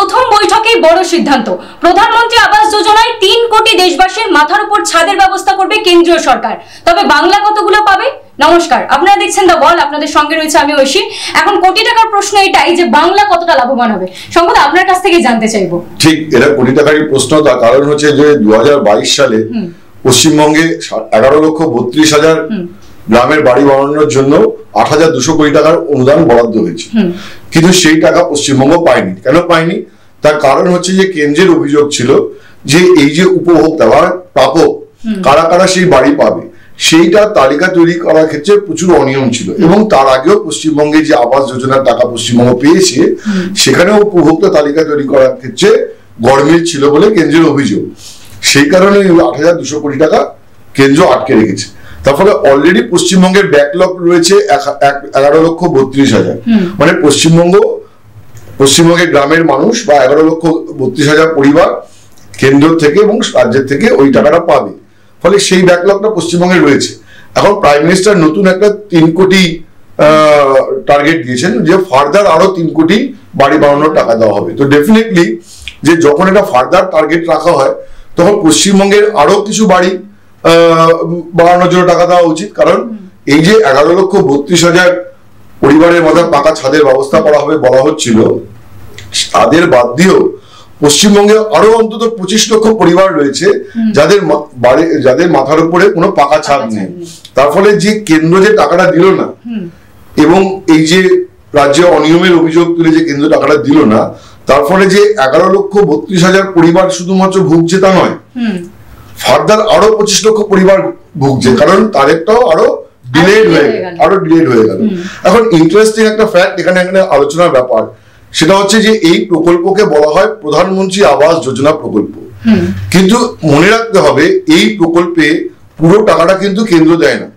প্রথম বৈঠকেই বড় সিদ্ধান্ত। প্রধানমন্ত্রী আবাস যোজনায় ৩ কোটি দেশবাসীর মাথার উপর ছাদের ব্যবস্থা করবে কেন্দ্রীয় সরকার। তবে বাংলা কতগুলো পাবে? নমস্কার, আপনারা দেখছেন দ্য ওয়াল, আপনাদের সঙ্গে রয়েছে আমি ঐশী। এখন কোটি টাকার প্রশ্ন এটাই যে বাংলা কতটা লাভবান হবে, সম্ভবত আপনার কাছ থেকে জানতে চাইবো। ঠিক, এটা কোটি টাকারই প্রশ্ন। তার কারণ হচ্ছে যে 2022 সালে পশ্চিমবঙ্গে 11,32,000 গ্রামের বাড়ি বানানোর জন্য 8,200 কোটি টাকার অনুদান বরাদ্দ হয়েছে, কিন্তু সেই টাকা পশ্চিমবঙ্গ পায়নি। কেন পায়নি? তার কারণ হচ্ছে যে কেন্দ্রের অভিযোগ ছিল যে এই যে উপভোক্তা বা প্রাপক কারা কারা সেই বাড়ি পাবে, সেইটা তালিকা তৈরি করার ক্ষেত্রে প্রচুর অনিয়ম ছিল। এবং তার আগেও পশ্চিমবঙ্গে যে আবাস যোজনার টাকা পশ্চিমবঙ্গ পেয়েছে, সেখানেও উপভোক্তা তালিকা তৈরি করার ক্ষেত্রে গরমিল ছিল বলে কেন্দ্রের অভিযোগ। সেই কারণে 8,200 কোটি টাকা কেন্দ্র আটকে রেখেছে। তার ফলে অলরেডি পশ্চিমবঙ্গের ব্যাকলগ রয়েছে 11,32,000। মানে পশ্চিমবঙ্গের গ্রামের মানুষ বা 11,32,000 পরিবার কেন্দ্র থেকে এবং রাজ্যের থেকে ওই টাকাটা পাবে। ফলে সেই ব্যাকলগটা পশ্চিমবঙ্গে রয়েছে। এখন প্রাইম মিনিস্টার নতুন একটা 3 কোটি টার্গেট দিয়েছেন যে ফার্দার আরো 3 কোটি বাড়ি বানানোর টাকা দেওয়া হবে। তো ডেফিনেটলি যে যখন এটা ফার্দার টার্গেট রাখা হয়, তখন পশ্চিমবঙ্গের আরো কিছু বাড়ি বাড়ানোর জন্য টাকা দেওয়া উচিত। কারণ এই যে 11,32,000 পরিবারের মধ্যে পাকা ছাদের ব্যবস্থা করা হবে বলা হচ্ছিল, তাদের বাদ দিয়েও পশ্চিমবঙ্গে আরো অন্তত 25 লক্ষ পরিবার রয়েছে যাদের মাথার উপরে কোনো পাকা ছাদ নেই। তার ফলে যে কেন্দ্র যে টাকাটা দিল না, এবং এই যে রাজ্যে অনিয়মের অভিযোগ তুলে যে কেন্দ্র টাকাটা দিল না, তার ফলে যে 11,32,000 পরিবার শুধুমাত্র ভুগছে তা নয়, ফার্দার আরো 25 লক্ষ পরিবার ভুগছে। কারণ তাদেরটাও আরো ডিলেড হয়ে গেল। এখন ইন্টারেস্টিং একটা ফ্যাক্ট এখানে আলোচনার ব্যাপার, সেটা হচ্ছে যে এই প্রকল্পকে বলা হয় প্রধানমন্ত্রী আবাস যোজনা প্রকল্প। কিন্তু মনে রাখতে হবে এই প্রকল্পে পুরো টাকাটা কিন্তু কেন্দ্র দেয় না,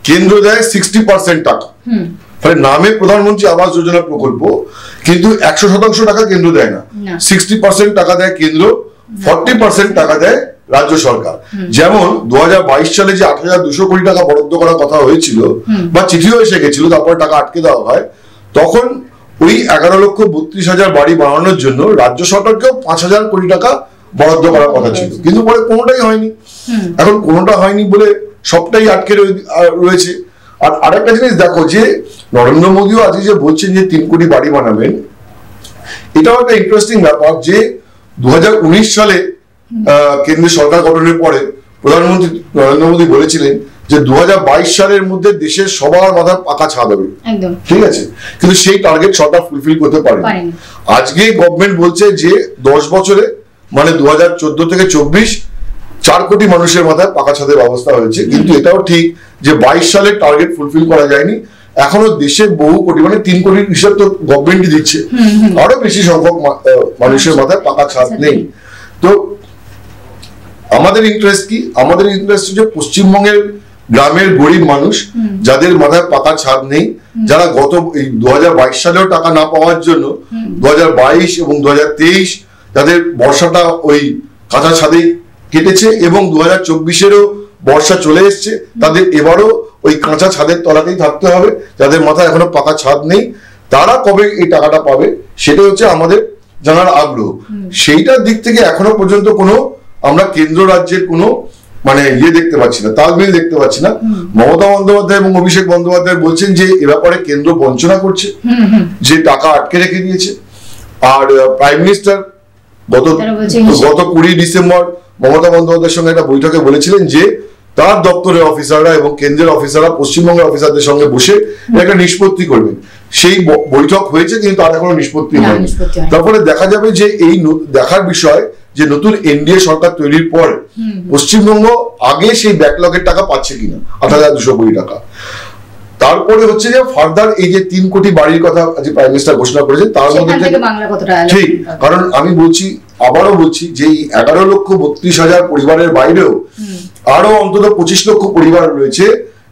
কেন্দ্র দেয় 60% টাকা। ফলে নামে প্রধানমন্ত্রী আবাস যোজনা প্রকল্প, কিন্তু 100% টাকা কেন্দ্র দেয় না। 60% টাকা দেয় কেন্দ্র, 40% টাকা দেয় রাজ্য সরকার। যেমন 2022 সালে যে 8,200 কোটি টাকা বরাদ্দ করার কথা হয়েছিল বা চিঠিও এসে গেছিল, তারপরে টাকা আটকে দেওয়া হয়, তখন ওই 11,32,000 বাড়ি বানানোর জন্য রাজ্য সরকারকেও 5,000 কোটি টাকা বরাদ্দ করার কথা ছিল, কিন্তু পরে কোনোটাই হয়নি। এখন কোনোটা হয়নি বলে সবটাই আটকে রয়েছে। আর আরেকটা জিনিস দেখো, যে নরেন্দ্র মোদীও আজকে যে বলছেন যে 3 কোটি বাড়ি বানাবেন, এটাও একটা ইন্টারেস্টিং ব্যাপার যে 2019 সালে কেন্দ্রীয় সরকার গঠনের পরে প্রধানমন্ত্রী নরেন্দ্র মোদী বলেছিলেন যে 2022 সালের মধ্যে দেশের সবার মাথায় পাকা ছাদ হবে, ঠিক আছে, কিন্তু সেই টার্গেট সরকার ফুলফিল করতে পারেনি। আজকে গভর্নমেন্ট বলছে যে 10 বছরে, মানে 2014 থেকে 24, 4 কোটি মানুষের মাথায় পাকা ছাদের ব্যবস্থা হয়েছে। কিন্তু এটাও ঠিক যে 22 সালের টার্গেট ফুলফিল করা যায়নি। এখনো দেশে বহু কোটি, মানে 3 কোটির হিসাব তো গভর্নমেন্টই দিচ্ছে, আরো বেশি সংখ্যক মানুষের মাথায় পাকা ছাদ নেই। তো আমাদের ইন্টারেস্ট কি? আমাদের ইন্টারেস্ট হচ্ছে পশ্চিমবঙ্গের গ্রামের গরিব মানুষ যাদের মাথায় পাকা ছাদ নেই, যারা গত 2022 সালেও টাকা না পাওয়ার জন্য 2022 এবং 2023 যাদের বর্ষাটা ওই কাঁচা ছাদেই কেটেছে, এবং 2024-এরও বর্ষা চলে এসছে, তাদের এবারও ওই কাঁচা ছাদের তলাতেই থাকতে হবে। যাদের মাথায় এখনো পাকা ছাদ নেই, তারা কবে এই টাকাটা পাবে সেটা হচ্ছে আমাদের জানার আগ্রহ। সেইটার দিক থেকে এখনো পর্যন্ত কোনো আমরা কেন্দ্র রাজ্যের কোনো মানে দেখতে পাচ্ছি না, তালমিল দেখতে পাচ্ছি না। মমতা বন্দ্যোপাধ্যায় এবং অভিষেক বন্দ্যোপাধ্যায় বলছেন যে এ ব্যাপারে কেন্দ্র বঞ্চনা করছে, যে টাকা আটকে রেখে দিয়েছে। আর প্রাইম মিনিস্টার গত 20 ডিসেম্বর মমতা বন্দ্যোপাধ্যায়ের সঙ্গে একটা বৈঠকে বলেছিলেন যে তার দপ্তরের অফিসাররা এবং কেন্দ্রের অফিসাররা পশ্চিমবঙ্গের অফিসারদের সঙ্গে বসে একটা নিষ্পত্তি করবেন। সেই বৈঠক হয়েছে, কিন্তু তার এখনো নিষ্পত্তি হয়নি। তারপরে দেখা যাবে যে এই দেখার বিষয় যে নতুন এনডিএ সরকার তৈরির পর পশ্চিমবঙ্গ আগে সেই ব্যাকলগের টাকা পাচ্ছে কিনা, 8,200 কোটি টাকা। তারপরে হচ্ছে যে ফার্দার এই যে 3 কোটি বাড়ির কথা আজ প্রাইম মিনিস্টার ঘোষণা করেছেন, তার মধ্যে ঠিক, কারণ আমি বলছি, আবারও বলছি যে 11,32,000 পরিবারের বাইরেও আরো অন্তত 25 লক্ষ পরিবার রয়েছে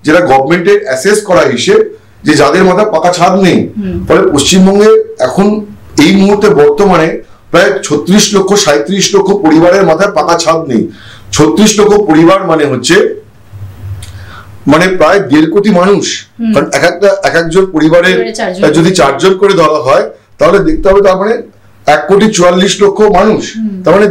যেটা গভর্নমেন্টের অ্যাসেস করা হিসেব যে যাদের মাথায় পাকা ছাদ নেই। ফলে পশ্চিমবঙ্গে এখন এই মুহূর্তে বর্তমানে প্রায় 36 লক্ষ 37 লক্ষ পরিবারের মাথায় পাকা ছাদ নেই। 36 লক্ষ পরিবার মানে হচ্ছে মানে প্রায় 1.5 কোটি মানুষ। কারণ একজন পরিবারের যদি 4 জন করে ধরা হয়, তাহলে দেখতে হবে তার মানে 1,44,00,000 মানুষ, তার মানে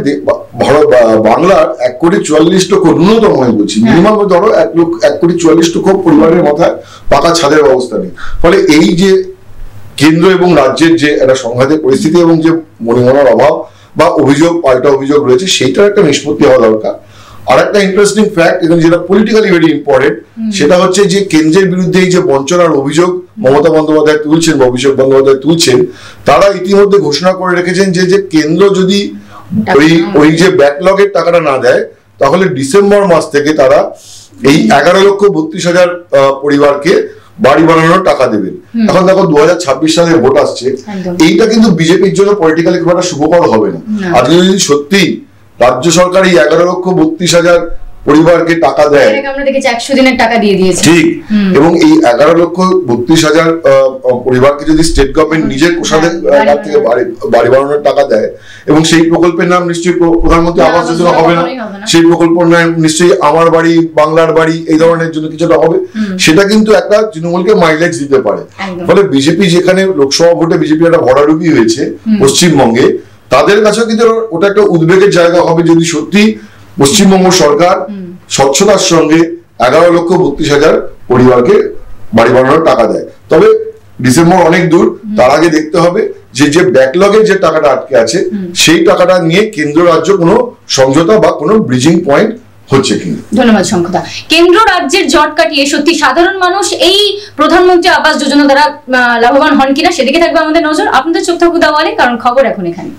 বাংলার 1,44,00,000 ন্যূনতম আমি বলছি, মিনিমাম ধরো 1,44,00,000 পরিবারের মাথায় পাকা ছাদের ব্যবস্থা নেই। ফলে এই যে কেন্দ্র এবং রাজ্যের যে একটা সংঘাতের পরিস্থিতি এবং যে মনিমনার অভাব বা অভিযোগ পাল্টা অভিযোগ রয়েছে, সেইটার একটা নিষ্পত্তি হওয়া দরকার। আর একটা ইন্টারেস্টিং ফ্যাক্ট এখানে যেটা পলিটিক্যালি ভেরি ইম্পর্টেন্ট, সেটা হচ্ছে যে কেন্দ্রের বিরুদ্ধে এই যে বঞ্চনার অভিযোগ মমতা বন্দ্যোপাধ্যায় তুলছেন বা অভিষেক বন্দ্যোপাধ্যায় তুলছেন, তারা ইতিমধ্যে ঘোষণা করে রেখেছেন যে কেন্দ্র যদি ওই যে ব্যাকলগের টাকাটা না দেয়, তাহলে ডিসেম্বর মাস থেকে তারা এই 11,32,000 পরিবারকে বাড়ি বানানোর টাকা দেবেন। এখন দেখো 2026 সালে ভোট আসছে, এইটা কিন্তু বিজেপির জন্য পলিটিক্যালি খুব একটা শুভকর হবে না। আজকে যদি সত্যি রাজ্য সরকার এই 11,32,000 পরিবারকে টাকা দেয়, আমরা দেখেছি 100 দিনের টাকা দিয়ে দিয়েছে, ঠিক, এবং এই 11,32,000 পরিবারকে যদি স্টেট গভর্নমেন্ট নিজের কোষাধে থেকে বাড়ি বানানোর টাকা দেয়, এবং সেই প্রকল্পের নাম নিশ্চয়ই প্রধানমন্ত্রী আবাস যোজনা হবে না, সেই প্রকল্পের নাম নিশ্চয়ই আমার বাড়ি বাংলার বাড়ি এই ধরনের জন্য কিছুটা হবে, সেটা কিন্তু একটা তৃণমূলকে মাইলেজ দিতে পারে। ফলে বিজেপি যেখানে লোকসভা ভোটে বিজেপি একটা ভরাডুবি হয়েছে পশ্চিমবঙ্গে, তাদের কাছেও কিন্তু ওটা একটা উদ্বেগের জায়গা হবে যদি সত্যি পশ্চিমবঙ্গ সরকার স্বচ্ছতার সঙ্গে 11,32,000 পরিবারকে বাড়ি বানানোর টাকা দেয়। তবে ডিসেম্বর অনেক দূর, তার আগে দেখতে হবে যে ব্যাকলগের যে টাকাটা আটকে আছে, সেই টাকাটা নিয়ে কেন্দ্র রাজ্য কোনো সমঝোতা বা কোনো ব্রিজিং পয়েন্ট হচ্ছে কিনা। ধন্যবাদ শঙ্খদা। কেন্দ্র রাজ্যের জট কাটিয়ে সত্যি সাধারণ মানুষ এই প্রধানমন্ত্রী আবাস যোজনা দ্বারা লাভবান হন কিনা সেদিকে থাকবে আমাদের নজর। আপনাদের চোখ থাকুক দাওয়ালে, কারণ খবর এখন এখানে।